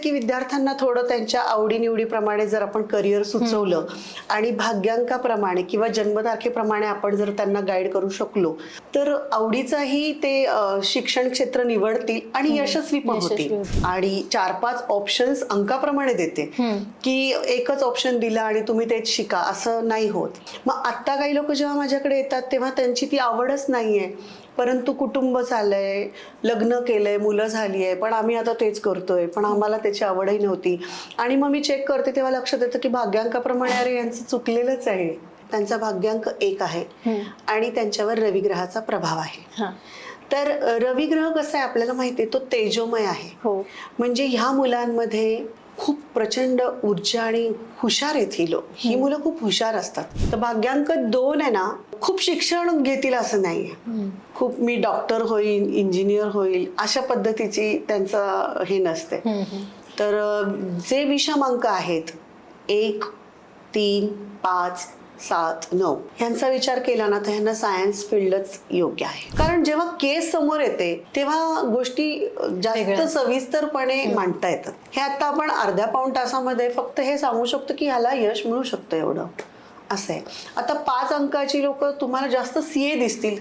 की विद्यार्थ्यांना थोडं त्यांच्या आवडीनिवडीप्रमाणे जर आपण करिअर सुचवलं आणि भाग्यांकाप्रमाणे किंवा जन्मतारखेप्रमाणे आपण जर त्यांना गाईड करू शकलो तर आवडीचाही ते शिक्षण क्षेत्र निवडतील आणि यशस्वी पण होतील. आणि 4-5 ऑप्शन्स अंकाप्रमाणे देते की एकच ऑप्शन दिला आणि तुम्ही तेच शिका असं नाही होत. मग आत्ता काही लोक जेव्हा माझ्याकडे येतात तेव्हा त्यांची ती आवडच नाहीये, परंतु कुटुंब झालंय, लग्न केलंय, मुलं झाली आहे, पण आम्ही आता तेच करतोय, पण आम्हाला त्याची आवडही नव्हती. आणि मग मी चेक करते तेव्हा लक्षात येतं की भाग्यांकाप्रमाणे अरे यांचं चुकलेलंच आहे. त्यांचा भाग्यांक 1 आहे आणि त्यांच्यावर रविग्रहाचा प्रभाव आहे. तर रविग्रह कसं आहे आपल्याला माहिती आहे, तो तेजोमय आहे. म्हणजे ह्या मुलांमध्ये खूप प्रचंड ऊर्जा आणि हुशार आहेत ही मुलं खूप हुशार असतात. तर भाग्यांक 2 आहे ना, खूप शिक्षण घेतील असं नाहीये. खूप मी डॉक्टर होईल, इंजिनियर होईल अशा पद्धतीची त्यांचं हे नसते. तर जे विषम अंक आहेत 1, 3, 5, 7, 9 ह्यांचा विचार केला ना तर ह्यांना सायन्स फील्डच योग्य आहे. कारण जेव्हा केस समोर येते तेव्हा गोष्टी जास्त सविस्तरपणे मांडता येतात. हे आता आपण अर्ध्या पाऊण तासामध्ये फक्त हे सांगू शकतो की ह्याला यश मिळू शकतं एवढं असं आहे. आता 5 अंकाची लोक तुम्हाला जास्त सीए दिसतील.